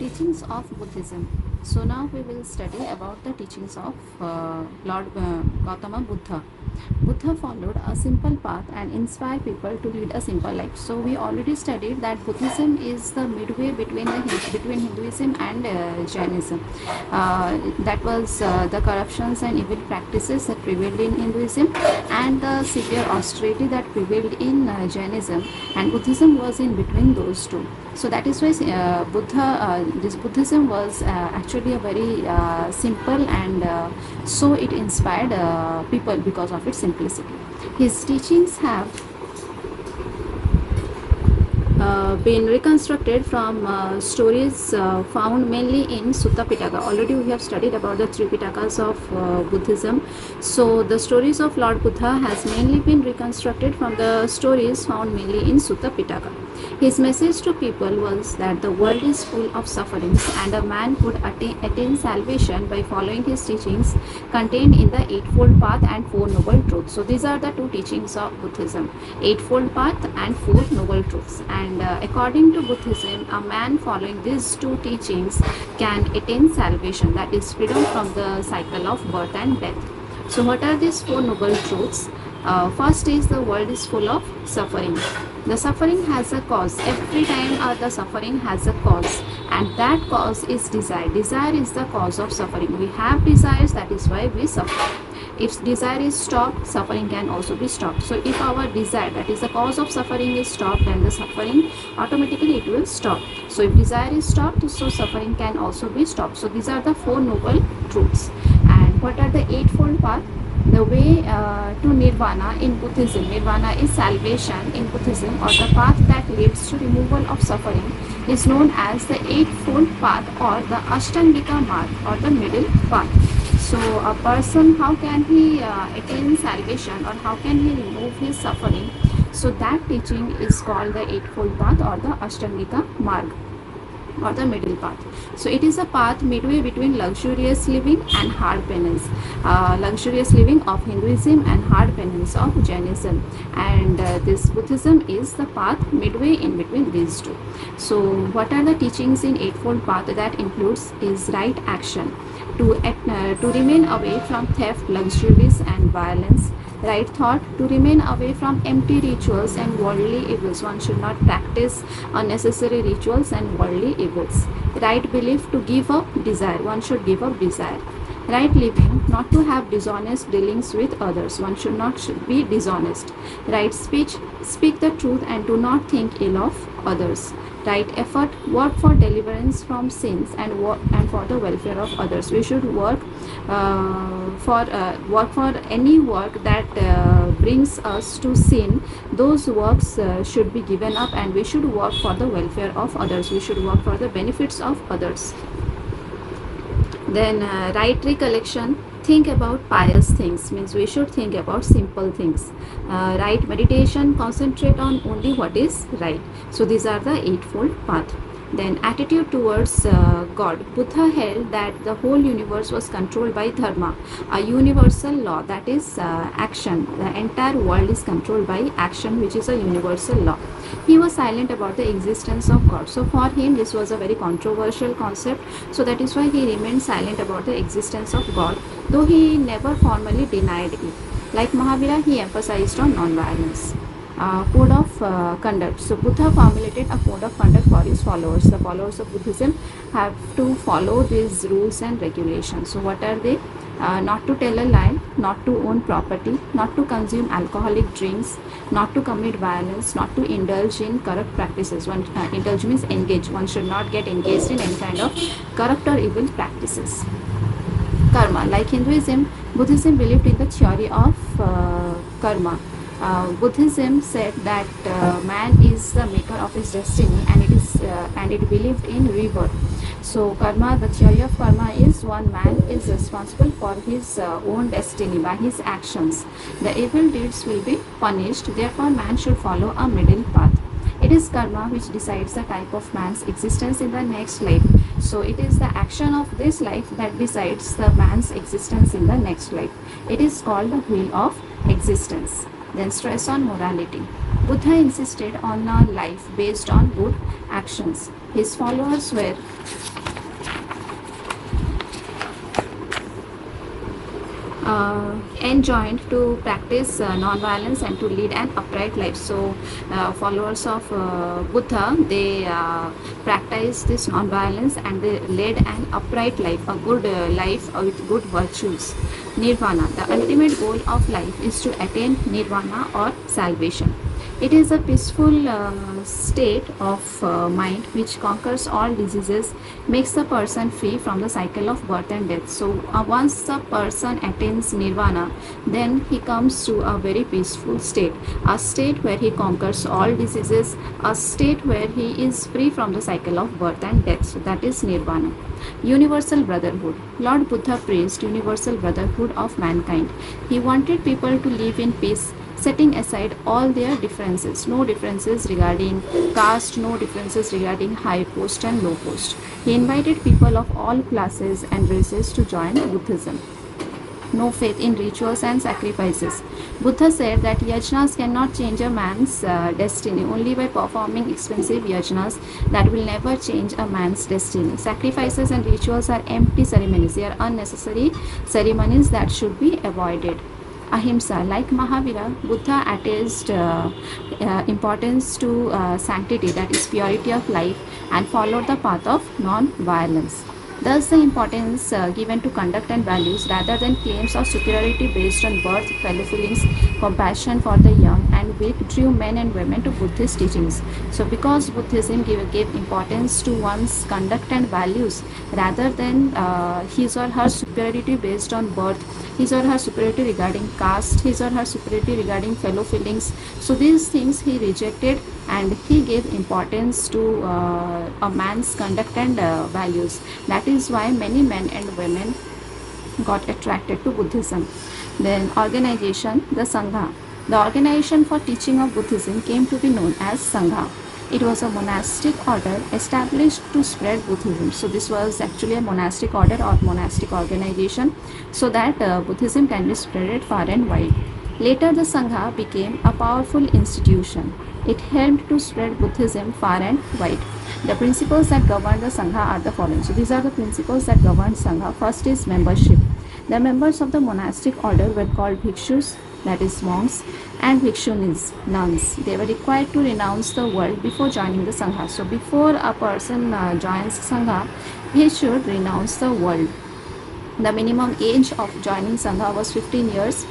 Teachings of Buddhism. So now we will study about the teachings of Lord Gautama Buddha. Buddha followed a simple path and inspired people to lead a simple life. So we already studied that Buddhism is the midway between Hinduism and Jainism. That was the corruptions and evil practices that prevailed in Hinduism and the severe austerity that prevailed in Jainism, and Buddhism was in between those two. So that is why this Buddhism was actually a very simple, and so it inspired people because of its simplicity. His teachings have been reconstructed from stories found mainly in Sutta Pitaka. Already we have studied about the three Pitakas of Buddhism. So the stories of Lord Buddha has mainly been reconstructed from the stories found mainly in Sutta Pitaka. His message to people was that the world is full of sufferings and a man could attain salvation by following his teachings contained in the Eightfold Path and Four Noble Truths. So these are the two teachings of Buddhism: Eightfold Path and Four Noble Truths. And according to Buddhism, a man following these two teachings can attain salvation, that is freedom from the cycle of birth and death. So what are these Four Noble Truths? First is the world is full of suffering. The suffering has a cause. Every time the suffering has a cause, and that cause is desire. Desire is the cause of suffering. We have desires, that is why we suffer. If desire is stopped, suffering can also be stopped. So if our desire, that is the cause of suffering, is stopped, then the suffering automatically it will stop. So if desire is stopped, so suffering can also be stopped. So these are the Four Noble Truths. And what are the Eightfold Path? The way to Nirvana in Buddhism. Nirvana is salvation in Buddhism, or the path that leads to removal of suffering, is known as the Eightfold Path or the Ashtangika Marg, or the middle path. So a person, how can he attain salvation, or how can he remove his suffering? So that teaching is called the Eightfold Path or the Ashtangika Marg, or the middle path. So it is a path midway between luxurious living and hard penance. Luxurious living of Hinduism and hard penance of Jainism. And this Buddhism is the path midway in between these two. So what are the teachings in Eightfold Path? That includes is right action, to remain away from theft, luxuries and violence. Right thought, to remain away from empty rituals and worldly evils. One should not practice unnecessary rituals and worldly evils. Right belief, to give up desire. One should give up desire. Right living, not to have dishonest dealings with others. One should not be dishonest. Right speech, speak the truth and do not think ill of others. Right effort, work for deliverance from sins and for the welfare of others. We should work for any work that brings us to sin. Those works should be given up, and we should work for the welfare of others. We should work for the benefits of others. Then right recollection, think about pious things, means we should think about simple things. Right meditation, concentrate on only what is right. So these are the Eightfold Path. Then attitude towards God. Buddha held that the whole universe was controlled by dharma, a universal law, that is action. The entire world is controlled by action, which is a universal law. He was silent about the existence of God. So for him this was a very controversial concept. So that is why he remained silent about the existence of God, though he never formally denied it. Like Mahavira, he emphasized on non-violence. Code of conduct. So Buddha formulated a code of conduct for his followers. The followers of Buddhism have to follow these rules and regulations. So what are they? Not to tell a lie, not to own property, not to consume alcoholic drinks, not to commit violence, not to indulge in corrupt practices. Indulge means engage. One should not get engaged in any kind of corrupt or evil practices. Karma. Like Hinduism, Buddhism believed in the theory of karma. Buddhism said that man is the maker of his destiny, and it believed in rebirth. So karma, the theory of karma is one man is responsible for his own destiny by his actions. The evil deeds will be punished. Therefore, man should follow a middle path. It is karma which decides the type of man's existence in the next life. So it is the action of this life that decides the man's existence in the next life. It is called the wheel of existence. Then stress on morality. Buddha insisted on a life based on good actions. His followers were enjoined to practice non-violence and to lead an upright life. So followers of Buddha, they practiced this non-violence and they led an upright life, a good life with good virtues. Nirvana, the ultimate goal of life is to attain nirvana or salvation. It is a peaceful state of mind which conquers all diseases, makes the person free from the cycle of birth and death. So, once the person attains nirvana, then he comes to a very peaceful state, a state where he conquers all diseases, a state where he is free from the cycle of birth and death. So, that is nirvana. Universal brotherhood. Lord Buddha praised universal brotherhood of mankind. He wanted people to live in peace, setting aside all their differences, no differences regarding caste, no differences regarding high post and low post. He invited people of all classes and races to join Buddhism. No faith in rituals and sacrifices. Buddha said that yajnas cannot change a man's destiny, only by performing expensive yajnas that will never change a man's destiny. Sacrifices and rituals are empty ceremonies, they are unnecessary ceremonies that should be avoided. Ahimsa, like Mahavira, Buddha attached importance to sanctity, that is purity of life, and followed the path of non-violence. Thus, the importance given to conduct and values rather than claims of superiority based on birth, fellow feelings, compassion for the young, and weak drew men and women to Buddhist teachings. So, because Buddhism gave importance to one's conduct and values rather than his or her superiority based on birth, his or her superiority regarding caste, his or her superiority regarding fellow feelings. So, these things he rejected and he gave importance to a man's conduct and values. That is why many men and women got attracted to Buddhism. Then organization, the Sangha. The organization for teaching of Buddhism came to be known as Sangha. It was a monastic order established to spread Buddhism. So this was actually a monastic order or monastic organization so that Buddhism can be spread far and wide. Later the Sangha became a powerful institution. It helped to spread Buddhism far and wide. The principles that govern the Sangha are the following. So these are the principles that govern Sangha. First is membership. The members of the monastic order were called bhikshus, that is monks, and bhikshunis, nuns. They were required to renounce the world before joining the Sangha. So before a person joins Sangha, he should renounce the world. The minimum age of joining Sangha was 15 years.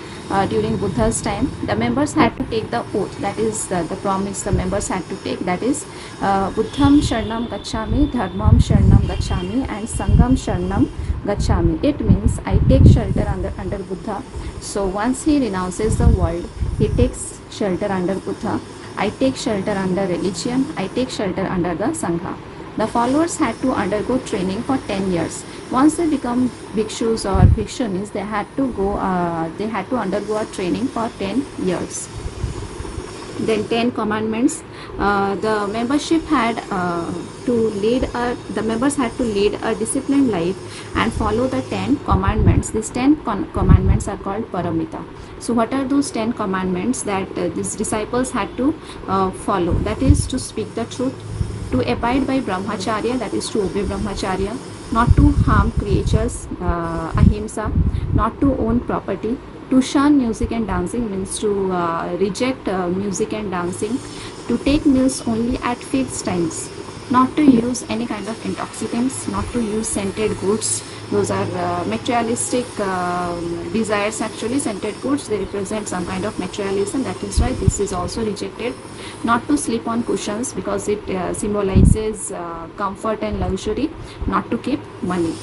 During Buddha's time, the members had to take the oath, that is the promise the members had to take, that is Buddham Sharanam Gacchami, Dharmam Sharanam Gacchami, and Sangham Sharanam Gacchami. It means I take shelter under Buddha. So once he renounces the world, he takes shelter under Buddha. I take shelter under religion, I take shelter under the Sangha. The followers had to undergo training for 10 years. Once they become bhikshus or bhikshunis, they had to undergo a training for 10 years. Then 10 commandments. The membership had the members had to lead a disciplined life and follow the 10 commandments. These 10 commandments are called paramita. So what are those 10 commandments that these disciples had to follow? That is to speak the truth, to abide by brahmacharya, that is to obey brahmacharya, not to harm creatures, ahimsa, not to own property, to shun music and dancing means to reject music and dancing, to take meals only at fixed times, not to use any kind of intoxicants, not to use scented goods. Those are materialistic desires. Actually, scented goods, they represent some kind of materialism. That is why this is also rejected. Not to sleep on cushions because it symbolizes comfort and luxury. Not to keep money.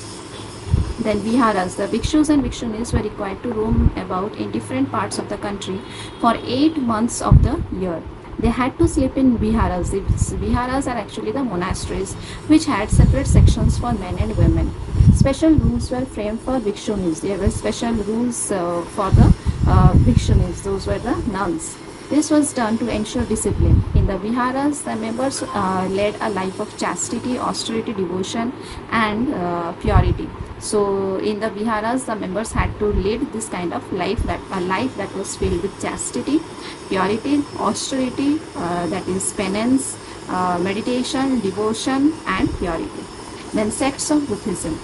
Then viharas, the bhikshus and bhikshunis were required to roam about in different parts of the country for 8 months of the year. They had to sleep in viharas. These viharas are actually the monasteries which had separate sections for men and women. Special rules were framed for bhikshunis. There were special rules for the bhikshunis. Those were the nuns. This was done to ensure discipline. In the viharas, the members led a life of chastity, austerity, devotion, and purity. So, in the viharas, the members had to lead this kind of life, a life that was filled with chastity, purity, austerity, that is penance, meditation, devotion, and purity. Then sects of Buddhism.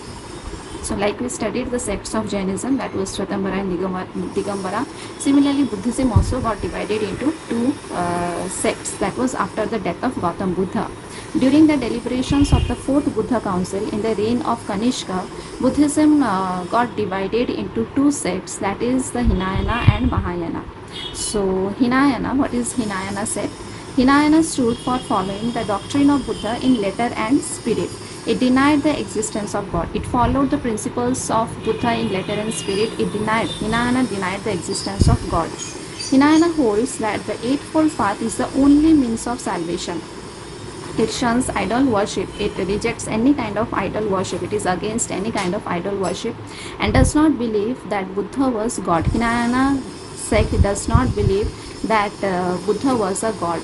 So, like we studied the sects of Jainism, that was Svatambara and Digambara. Similarly, Buddhism also got divided into two sects. That was after the death of Gautam Buddha. During the deliberations of the fourth Buddha Council in the reign of Kanishka, Buddhism got divided into two sects, that is the Hinayana and Mahayana. So, Hinayana, what is Hinayana sect? Hinayana stood for following the doctrine of Buddha in letter and spirit. It denied the existence of God. It followed the principles of Buddha in letter and spirit. Hinayana denied the existence of God. Hinayana holds that the Eightfold Path is the only means of salvation. It shuns idol worship. It rejects any kind of idol worship. It is against any kind of idol worship and does not believe that Buddha was God. Hinayana sect does not believe that Buddha was a God.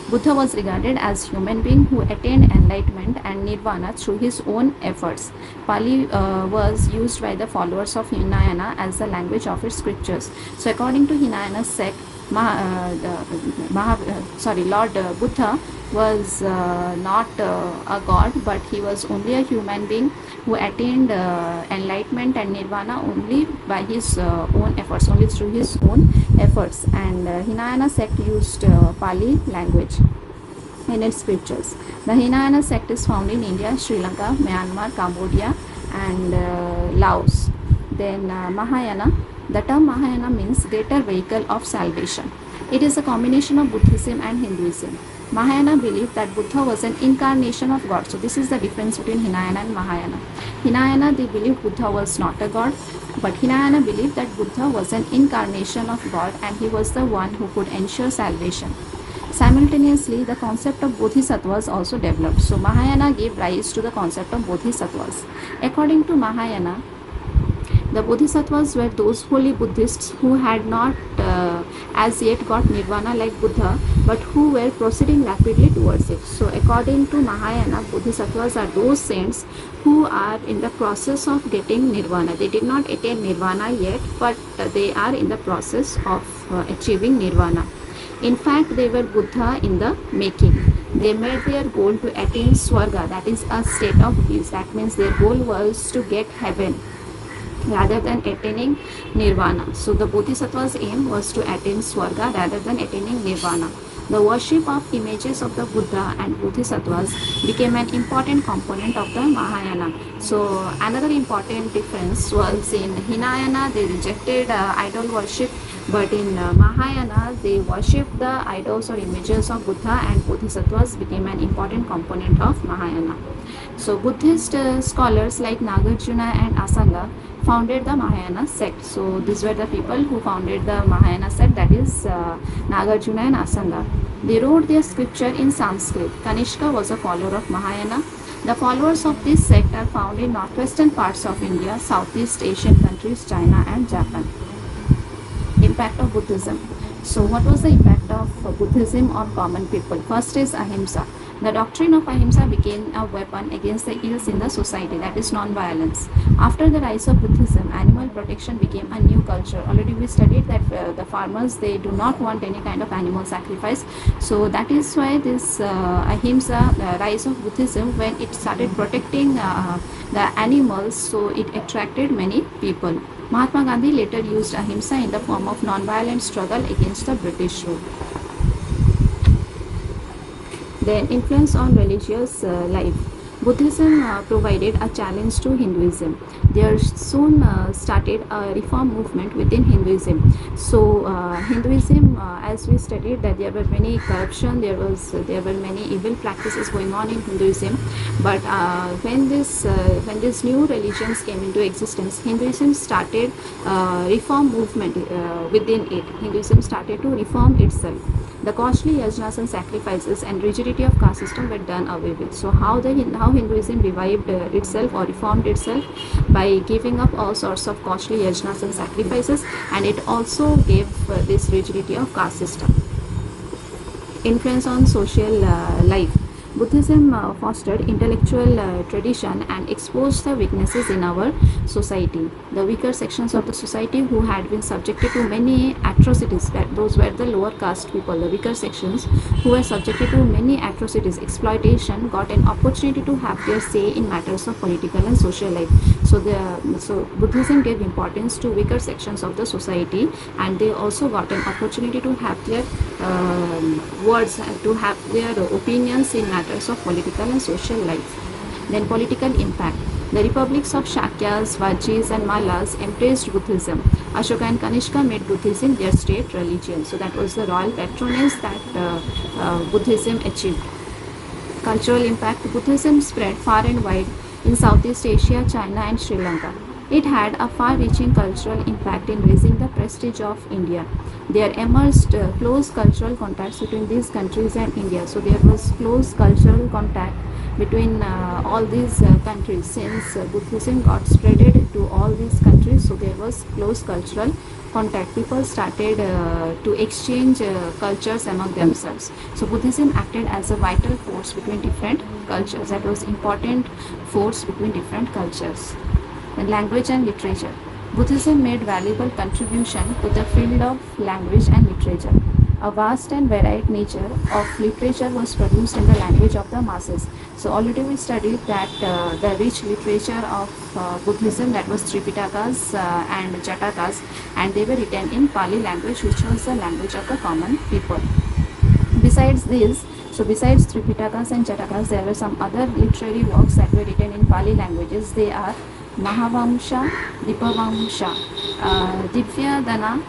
Buddha was regarded as human being who attained enlightenment and nirvana through his own efforts. Pali was used by the followers of Hinayana as the language of its scriptures. So according to Hinayana sect, Lord Buddha was not a god, but he was only a human being who attained enlightenment and nirvana only by his own efforts, only through his own efforts. And Hinayana sect used Pali language in its scriptures. The Hinayana sect is found in India, Sri Lanka, Myanmar, Cambodia, and Laos. Then Mahayana. The term Mahayana means greater vehicle of salvation. It is a combination of Buddhism and Hinduism. Mahayana believed that Buddha was an incarnation of God. So this is the difference between Hinayana and Mahayana. Hinayana, they believed Buddha was not a god, but Hinayana believed that Buddha was an incarnation of God and he was the one who could ensure salvation. Simultaneously, the concept of bodhisattvas also developed. So Mahayana gave rise to the concept of bodhisattvas. According to Mahayana, the bodhisattvas were those holy Buddhists who had not as yet got nirvana like Buddha, but who were proceeding rapidly towards it. So according to Mahayana, bodhisattvas are those saints who are in the process of getting nirvana. They did not attain nirvana yet, but they are in the process of achieving nirvana. In fact, they were Buddha in the making. They made their goal to attain Swarga, that is a state of bliss. That means their goal was to get heaven rather than attaining nirvana. So the bodhisattva's aim was to attain Swarga rather than attaining nirvana. The worship of images of the Buddha and bodhisattvas became an important component of the Mahayana. So another important difference was in Hinayana, they rejected idol worship, but in Mahayana, they worshipped the idols or images of Buddha, and bodhisattvas became an important component of Mahayana. So Buddhist scholars like Nagarjuna and Asanga founded the Mahayana sect. So these were the people who founded the Mahayana sect, that is Nagarjuna and Asanga. They wrote their scripture in Sanskrit. Kanishka was a follower of Mahayana. The followers of this sect are found in northwestern parts of India, Southeast Asian countries, China and Japan. Impact of Buddhism. So what was the impact of Buddhism on common people? First is ahimsa. The doctrine of ahimsa became a weapon against the ills in the society, that is non-violence. After the rise of Buddhism, animal protection became a new culture. Already we studied that the farmers, they do not want any kind of animal sacrifice. So that is why this ahimsa, the rise of Buddhism, when it started protecting the animals, so it attracted many people. Mahatma Gandhi later used ahimsa in the form of non-violent struggle against the British rule. Then influence on religious life. Buddhism provided a challenge to Hinduism. There soon started a reform movement within Hinduism. So Hinduism, as we studied, that there were many corruption, there were many evil practices going on in Hinduism. But when these new religions came into existence, Hinduism started reform movement within it. Hinduism started to reform itself. The costly yajnas and sacrifices and rigidity of caste system were done away with. So how Hinduism revived itself or reformed itself? By giving up all sorts of costly yajnas and sacrifices, and it also gave this rigidity of caste system. Influence on social life. Buddhism fostered intellectual tradition and exposed the weaknesses in our society. The weaker sections of the society who had been subjected to many atrocities, that those were the lower caste people, the weaker sections who were subjected to many atrocities, exploitation, got an opportunity to have their say in matters of political and social life. So Buddhism gave importance to weaker sections of the society, and they also got an opportunity to have their words, to have their opinions in matters of political and social life. Then political impact. The republics of Shakyas, Vajis and Malas embraced Buddhism. Ashoka and Kanishka made Buddhism their state religion. So that was the royal patronage that Buddhism achieved. Cultural impact. Buddhism spread far and wide in Southeast Asia, China and Sri Lanka. It had a far-reaching cultural impact in raising the prestige of India. There emerged close cultural contacts between these countries and India. So there was close cultural contact between all these countries, since Buddhism got spreaded to all these countries. So there was close cultural contact. People started to exchange cultures among themselves. So Buddhism acted as a vital force between different cultures. That was important force between different cultures. And language and literature. Buddhism made valuable contribution to the field of language and literature. A vast and varied nature of literature was produced in the language of the masses. So already we studied that the rich literature of Buddhism, that was Tripitakas and Jatakas, and they were written in Pali language, which was the language of the common people. Besides this, so besides Tripitakas and Jatakas, there were some other literary works that were written in Pali languages. They are Mahavamsha, Dipavamsha, Divyadana,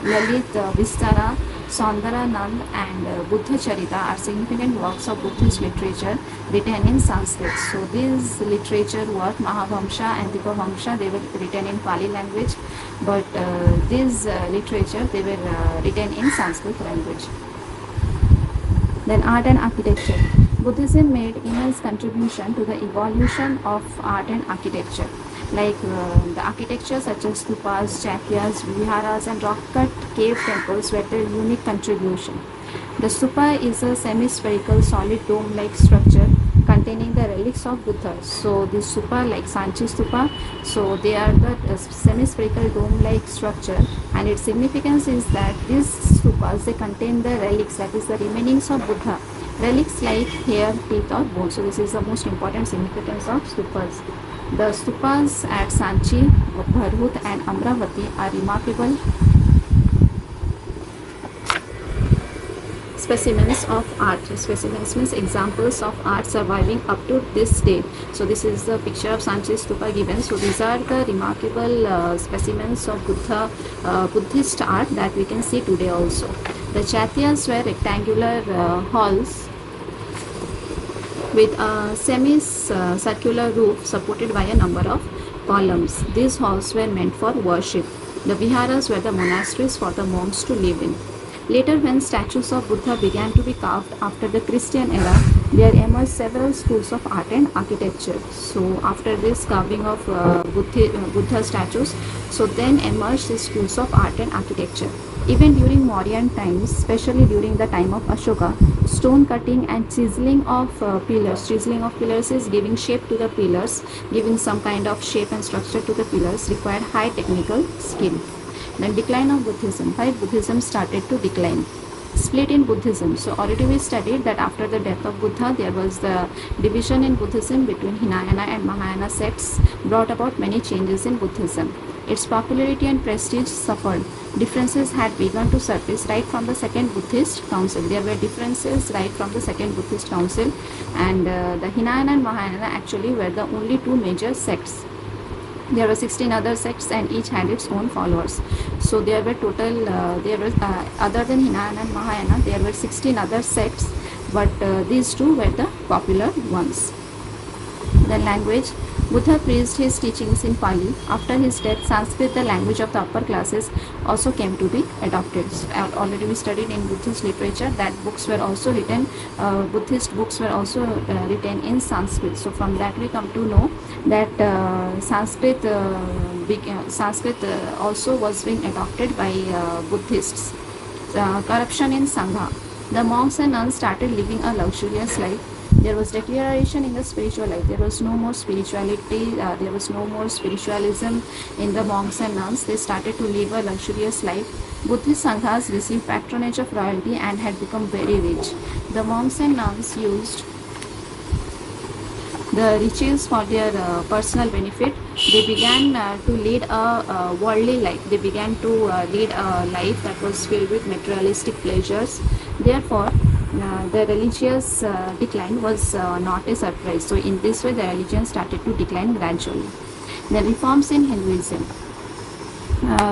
Lalit Vistara, Saundaranand and Buddha Charita are significant works of Buddhist literature written in Sanskrit. So these literature work, Mahavamsha and Dipavamsha, they were written in Pali language, but these literature, they were written in Sanskrit language. Then art and architecture. Buddhism made immense contribution to the evolution of art and architecture. Like the architecture such as stupas, chaityas, viharas and rock-cut cave temples were their unique contribution. The stupa is a semi-spherical solid dome-like structure containing the relics of Buddha. So this stupa, like Sanchi stupa, so they are the semi-spherical dome-like structure, and its significance is that these stupas, they contain the relics, that is the remainings of Buddha. Relics like hair, teeth or bones. So this is the most important significance of stupas. The stupas at Sanchi, Bharhut and Amravati are remarkable specimens of art. Specimens means examples of art surviving up to this day. So this is the picture of Sanchi stupa given. So these are the remarkable specimens of Buddhist art that we can see today also. The chaityas were rectangular halls with a semi-circular roof supported by a number of columns. These halls were meant for worship. The viharas were the monasteries for the monks to live in. Later, when statues of Buddha began to be carved after the Christian era, there emerged several schools of art and architecture. So after this carving of Buddha statues, so then emerged the schools of art and architecture. Even during Mauryan times, especially during the time of Ashoka, stone cutting and chiseling of pillars. Chiseling of pillars is giving shape to the pillars, giving some kind of shape and structure to the pillars required high technical skill. Then decline of Buddhism. Why Buddhism started to decline? Split in Buddhism. So already we studied that after the death of Buddha, there was the division in Buddhism between Hinayana and Mahayana sects, brought about many changes in Buddhism. Its popularity and prestige suffered. Differences had begun to surface right from the Second Buddhist Council. There were differences right from the Second Buddhist Council, and the Hinayana and Mahayana actually were the only two major sects. There were 16 other sects and each had its own followers. So there were total, other than Hinayana and Mahayana, there were 16 other sects, but these two were the popular ones. The language. Buddha preached his teachings in Pali. After his death, Sanskrit, the language of the upper classes, also came to be adopted. So, already we studied in Buddhist literature that books were also written, Buddhist books were also written in Sanskrit. So from that we come to know that Sanskrit also was being adopted by Buddhists. Corruption in Sangha. The monks and nuns started living a luxurious life. There was deterioration in the spiritual life. There was no more spirituality. There was no more spiritualism in the monks and nuns. They started to live a luxurious life. Buddhist sanghas received patronage of royalty and had become very rich. The monks and nuns used the riches for their personal benefit. They began to lead a worldly life. They began to lead a life that was filled with materialistic pleasures. Therefore, the religious decline was not a surprise. So, in this way, the religion started to decline gradually. The reforms in Hinduism.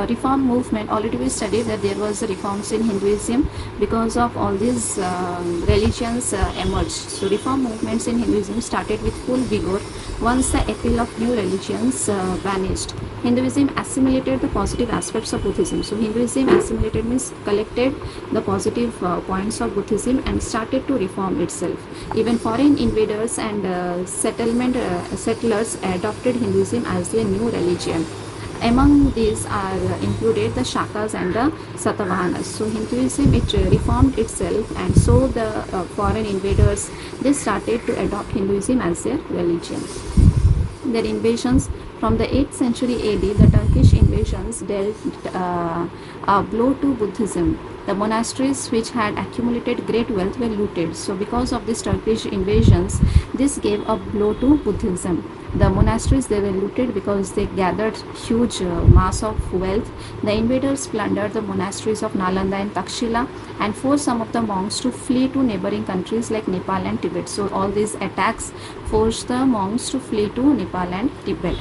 Reform movement, already we studied that there was reforms in Hinduism because of all these religions emerged. So reform movements in Hinduism started with full vigor once the appeal of new religions vanished. Hinduism assimilated the positive aspects of Buddhism. So Hinduism assimilated means collected the positive points of Buddhism and started to reform itself. Even foreign invaders and settlers adopted Hinduism as their new religion. Among these are included the Shakas and the Satavahanas. So Hinduism, it reformed itself, and so the foreign invaders, they started to adopt Hinduism as their religion. Their invasions from the 8th century AD, the Turkish invasions dealt a blow to Buddhism. The monasteries which had accumulated great wealth were looted. So because of these Turkish invasions, this gave a blow to Buddhism. The monasteries, they were looted because they gathered huge mass of wealth. The invaders plundered the monasteries of Nalanda and Takshila and forced some of the monks to flee to neighboring countries like Nepal and Tibet. So all these attacks forced the monks to flee to Nepal and Tibet.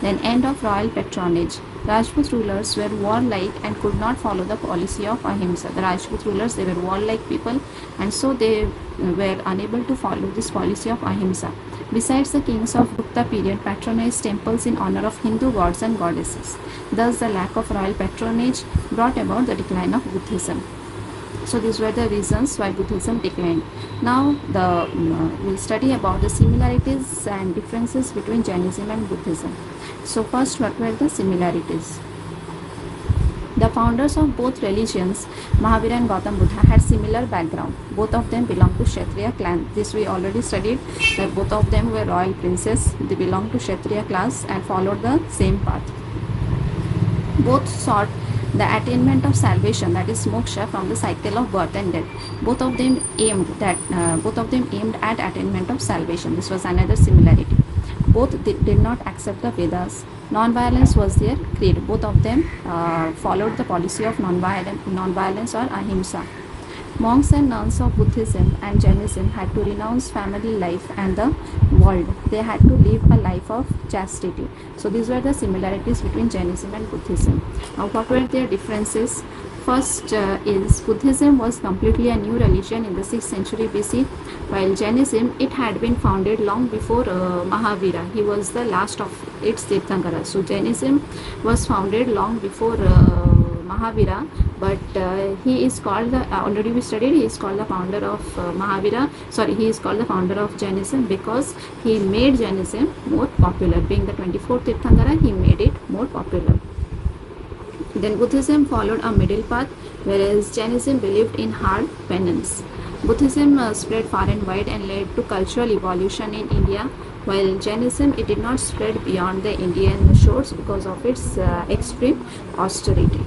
Then end of royal patronage. Rajput rulers were warlike and could not follow the policy of ahimsa. The Rajput rulers, they were warlike people, and so they were unable to follow this policy of ahimsa. Besides, the kings of Gupta period patronized temples in honor of Hindu gods and goddesses. Thus, the lack of royal patronage brought about the decline of Buddhism. So these were the reasons why Buddhism declined. Now we'll study about the similarities and differences between Jainism and Buddhism. So first, what were the similarities? The founders of both religions, Mahavira and Gautam Buddha, had similar background. Both of them belonged to Kshatriya clan. This we already studied, that both of them were royal princes. They belonged to Kshatriya class and followed the same path. Both sought the attainment of salvation, that is moksha, from the cycle of birth and death. Both of them aimed at attainment of salvation. This was another similarity. Both did not accept the Vedas. Non-violence was their creed. Both of them followed the policy of non-violence or ahimsa. Monks and nuns of Buddhism and Jainism had to renounce family life and the world. They had to live a life of chastity. So these were the similarities between Jainism and Buddhism. Now what were their differences? First is Buddhism was completely a new religion in the 6th century BC, while Jainism, it had been founded long before Mahavira. He was the last of its Tirthankaras. So Jainism was founded long before Mahavira, but he is called already we studied, he is called the founder of he is called the founder of Jainism because he made Jainism more popular. Being the 24th Tirthankara, he made it more popular. Then Buddhism followed a middle path, whereas Jainism believed in hard penance. Buddhism spread far and wide and led to cultural evolution in India, while Jainism, it did not spread beyond the Indian shores because of its extreme austerity.